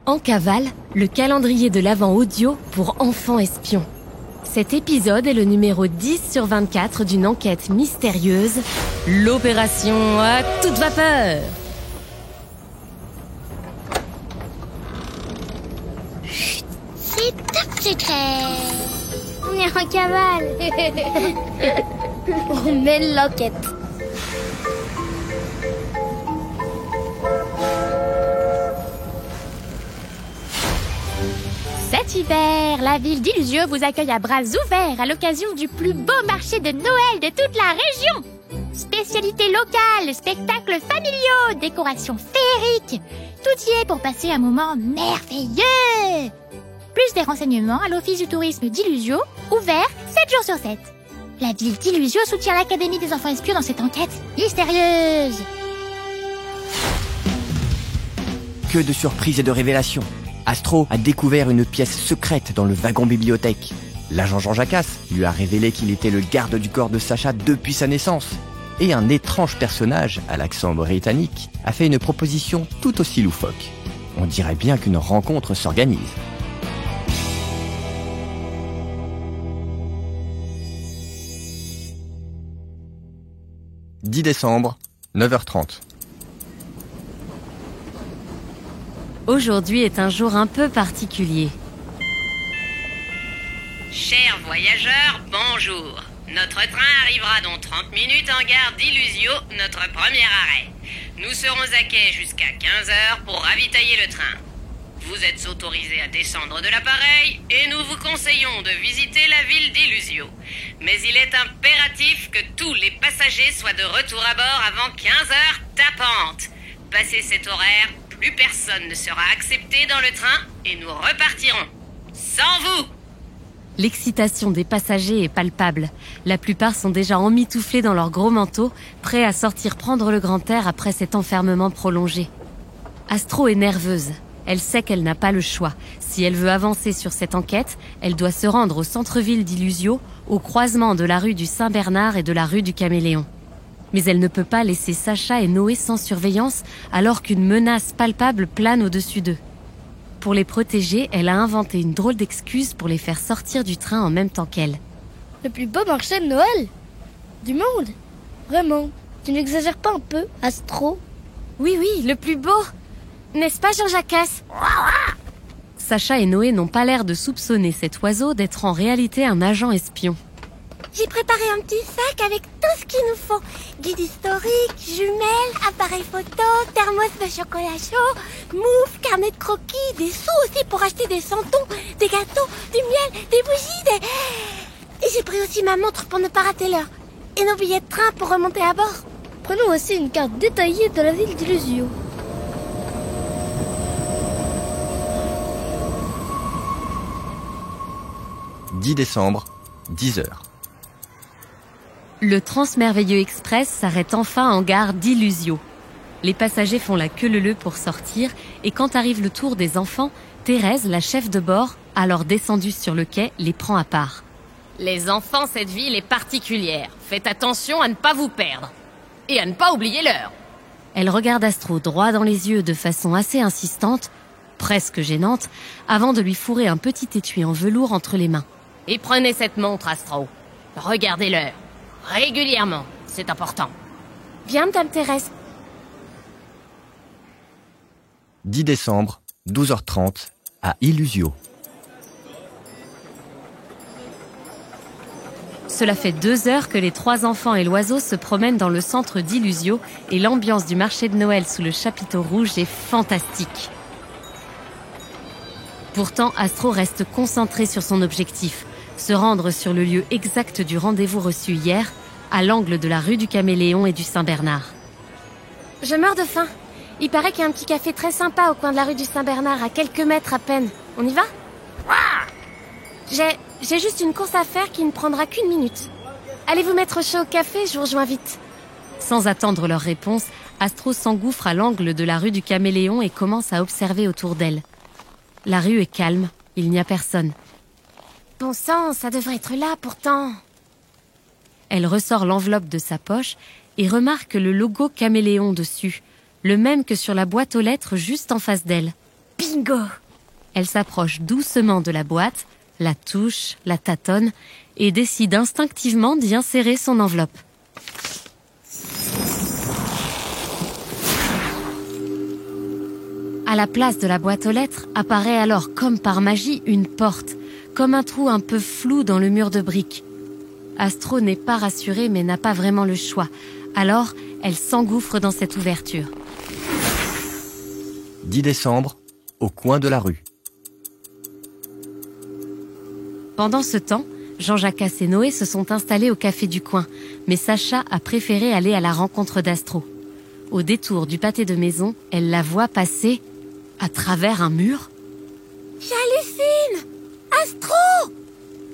En cavale, le calendrier de l'Avent audio pour enfants espions. Cet épisode est le numéro 10 sur 24 d'une enquête mystérieuse, l'opération à toute vapeur. Chut, c'est top secret. On est en cavale. On mène l'enquête. Cet hiver, la ville d'Illusio vous accueille à bras ouverts à l'occasion du plus beau marché de Noël de toute la région. Spécialités locales, spectacles familiaux, décorations féeriques. Tout y est pour passer un moment merveilleux. Plus des renseignements à l'Office du tourisme d'Illusio, ouvert 7 jours sur 7. La ville d'Illusio soutient l'Académie des enfants espions dans cette enquête mystérieuse. Que de surprises et de révélations. Astro a découvert une pièce secrète dans le wagon bibliothèque. L'agent Jean Jacasse lui a révélé qu'il était le garde du corps de Sacha depuis sa naissance. Et un étrange personnage, à l'accent britannique, a fait une proposition tout aussi loufoque. On dirait bien qu'une rencontre s'organise. « 10 décembre, 9h30. Aujourd'hui est un jour un peu particulier. Chers voyageurs, bonjour. Notre train arrivera dans 30 minutes en gare d'Illusio, notre premier arrêt. Nous serons à quai jusqu'à 15h pour ravitailler le train. Vous êtes autorisés à descendre de l'appareil et nous vous conseillons de visiter la ville d'Illusio. Mais il est impératif que tous les passagers soient de retour à bord avant 15h tapantes. Passé cet horaire, plus personne ne sera accepté dans le train et nous repartirons. Sans vous! L'excitation des passagers est palpable. La plupart sont déjà emmitouflés dans leurs gros manteaux, prêts à sortir prendre le grand air après cet enfermement prolongé. Astro est nerveuse. Elle sait qu'elle n'a pas le choix. Si elle veut avancer sur cette enquête, elle doit se rendre au centre-ville d'Illusio, au croisement de la rue du Saint-Bernard et de la rue du Caméléon. Mais elle ne peut pas laisser Sacha et Noé sans surveillance alors qu'une menace palpable plane au-dessus d'eux. Pour les protéger, elle a inventé une drôle d'excuse pour les faire sortir du train en même temps qu'elle. Le plus beau marché de Noël du monde. Vraiment, tu n'exagères pas un peu, Astro? Oui, le plus beau. N'est-ce pas, Jean Jacasse? Sacha et Noé n'ont pas l'air de soupçonner cet oiseau d'être en réalité un agent espion. J'ai préparé un petit sac avec tout ce qu'il nous faut. Guide historique, jumelles, appareil photo, thermos de chocolat chaud, mouffe, carnet de croquis, des sous aussi pour acheter des santons, des gâteaux, du miel, des bougies, Et j'ai pris aussi ma montre pour ne pas rater l'heure. Et nos billets de train pour remonter à bord. Prenons aussi une carte détaillée de la ville d'Illusio. « 10 décembre, 10h. Le Transmerveilleux Express s'arrête enfin en gare d'Illusio. Les passagers font la queue leu-leu pour sortir et quand arrive le tour des enfants, Thérèse, la chef de bord, alors descendue sur le quai, les prend à part. Les enfants, cette ville est particulière. Faites attention à ne pas vous perdre. Et à ne pas oublier l'heure. Elle regarde Astro droit dans les yeux de façon assez insistante, presque gênante, avant de lui fourrer un petit étui en velours entre les mains. Et prenez cette montre, Astro. Regardez l'heure. Régulièrement, c'est important. Bien, Madame Thérèse. 10 décembre, 12h30, à Illusio. Cela fait 2 heures que les 3 enfants et l'oiseau se promènent dans le centre d'Illusio et l'ambiance du marché de Noël sous le chapiteau rouge est fantastique. Pourtant, Astro reste concentrée sur son objectif, se rendre sur le lieu exact du rendez-vous reçu hier, à l'angle de la rue du Caméléon et du Saint-Bernard. Je meurs de faim. Il paraît qu'il y a un petit café très sympa au coin de la rue du Saint-Bernard, à quelques mètres à peine. On y va? J'ai juste une course à faire qui ne prendra qu'1 minute. Allez vous mettre chaud au café, je vous rejoins vite. Sans attendre leur réponse, Astro s'engouffre à l'angle de la rue du Caméléon et commence à observer autour d'elle. La rue est calme, il n'y a personne. Bon sang, ça devrait être là pourtant. Elle ressort l'enveloppe de sa poche et remarque le logo Caméléon dessus, le même que sur la boîte aux lettres juste en face d'elle. Bingo! Elle s'approche doucement de la boîte, la touche, la tâtonne et décide instinctivement d'y insérer son enveloppe. À la place de la boîte aux lettres apparaît alors comme par magie une porte, comme un trou un peu flou dans le mur de briques. Astro n'est pas rassurée mais n'a pas vraiment le choix. Alors, elle s'engouffre dans cette ouverture. 10 décembre, au coin de la rue. Pendant ce temps, Jean-Jacques et Noé se sont installés au café du coin, mais Sacha a préféré aller à la rencontre d'Astro. Au détour du pâté de maison, elle la voit passer à travers un mur. J'hallucine! Astro!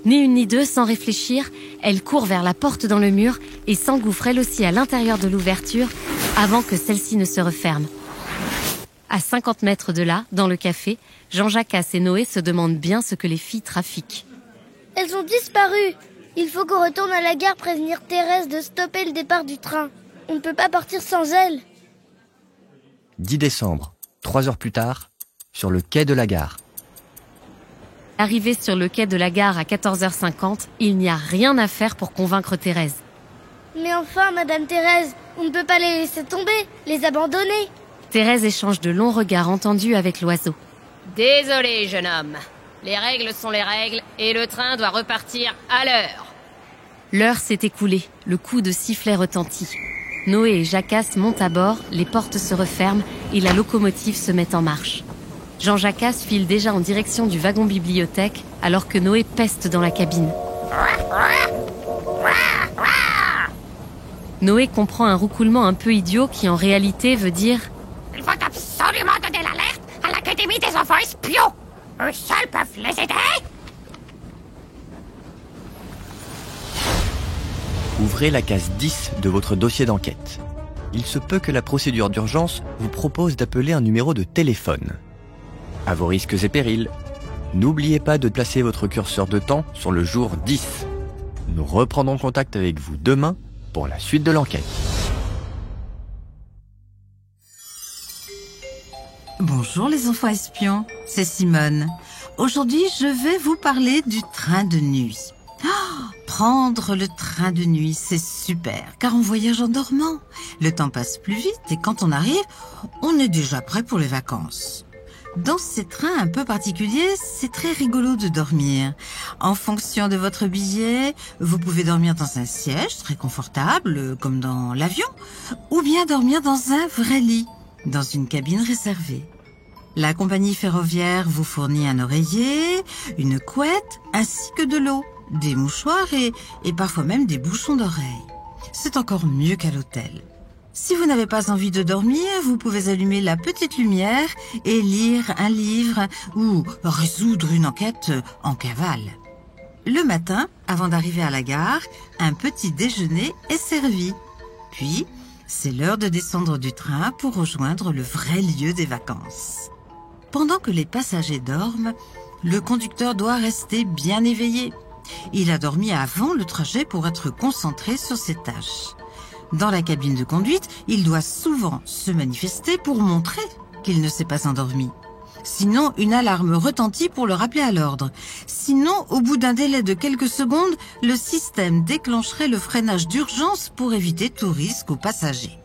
Ni une ni deux, sans réfléchir, elle court vers la porte dans le mur et s'engouffre elle aussi à l'intérieur de l'ouverture avant que celle-ci ne se referme. À 50 mètres de là, dans le café, Jean-Jacques et Noé se demandent bien ce que les filles trafiquent. Elles ont disparu. Il faut qu'on retourne à la gare prévenir Thérèse de stopper le départ du train. On ne peut pas partir sans elle. 10 décembre, 3 heures plus tard, sur le quai de la gare. Arrivé sur le quai de la gare à 14h50, il n'y a rien à faire pour convaincre Thérèse. Mais enfin, Madame Thérèse, on ne peut pas les laisser tomber, les abandonner. Thérèse échange de longs regards entendus avec l'oiseau. Désolé, jeune homme. Les règles sont les règles et le train doit repartir à l'heure. L'heure s'est écoulée, le coup de sifflet retentit. Noé et Jacasse montent à bord, les portes se referment et la locomotive se met en marche. Jean Jacasse file déjà en direction du wagon bibliothèque alors que Noé peste dans la cabine. Noé comprend un roucoulement un peu idiot qui en réalité veut dire Il faut absolument donner l'alerte à l'Académie des enfants espions. Eux seuls peuvent les aider. Ouvrez la case 10 de votre dossier d'enquête. Il se peut que la procédure d'urgence vous propose d'appeler un numéro de téléphone. À vos risques et périls, n'oubliez pas de placer votre curseur de temps sur le jour 10. Nous reprendrons contact avec vous demain pour la suite de l'enquête. Bonjour les enfants espions, c'est Simone. Aujourd'hui, je vais vous parler du train de nuit. Prendre le train de nuit, c'est super, car on voyage en dormant. Le temps passe plus vite et quand on arrive, on est déjà prêt pour les vacances. Dans ces trains un peu particuliers, c'est très rigolo de dormir. En fonction de votre billet, vous pouvez dormir dans un siège très confortable, comme dans l'avion, ou bien dormir dans un vrai lit, dans une cabine réservée. La compagnie ferroviaire vous fournit un oreiller, une couette, ainsi que de l'eau, des mouchoirs et parfois même des bouchons d'oreilles. C'est encore mieux qu'à l'hôtel. Si vous n'avez pas envie de dormir, vous pouvez allumer la petite lumière et lire un livre ou résoudre une enquête en cavale. Le matin, avant d'arriver à la gare, un petit déjeuner est servi. Puis, c'est l'heure de descendre du train pour rejoindre le vrai lieu des vacances. Pendant que les passagers dorment, le conducteur doit rester bien éveillé. Il a dormi avant le trajet pour être concentré sur ses tâches. Dans la cabine de conduite, il doit souvent se manifester pour montrer qu'il ne s'est pas endormi. Sinon, une alarme retentit pour le rappeler à l'ordre. Sinon, au bout d'un délai de quelques secondes, le système déclencherait le freinage d'urgence pour éviter tout risque aux passagers.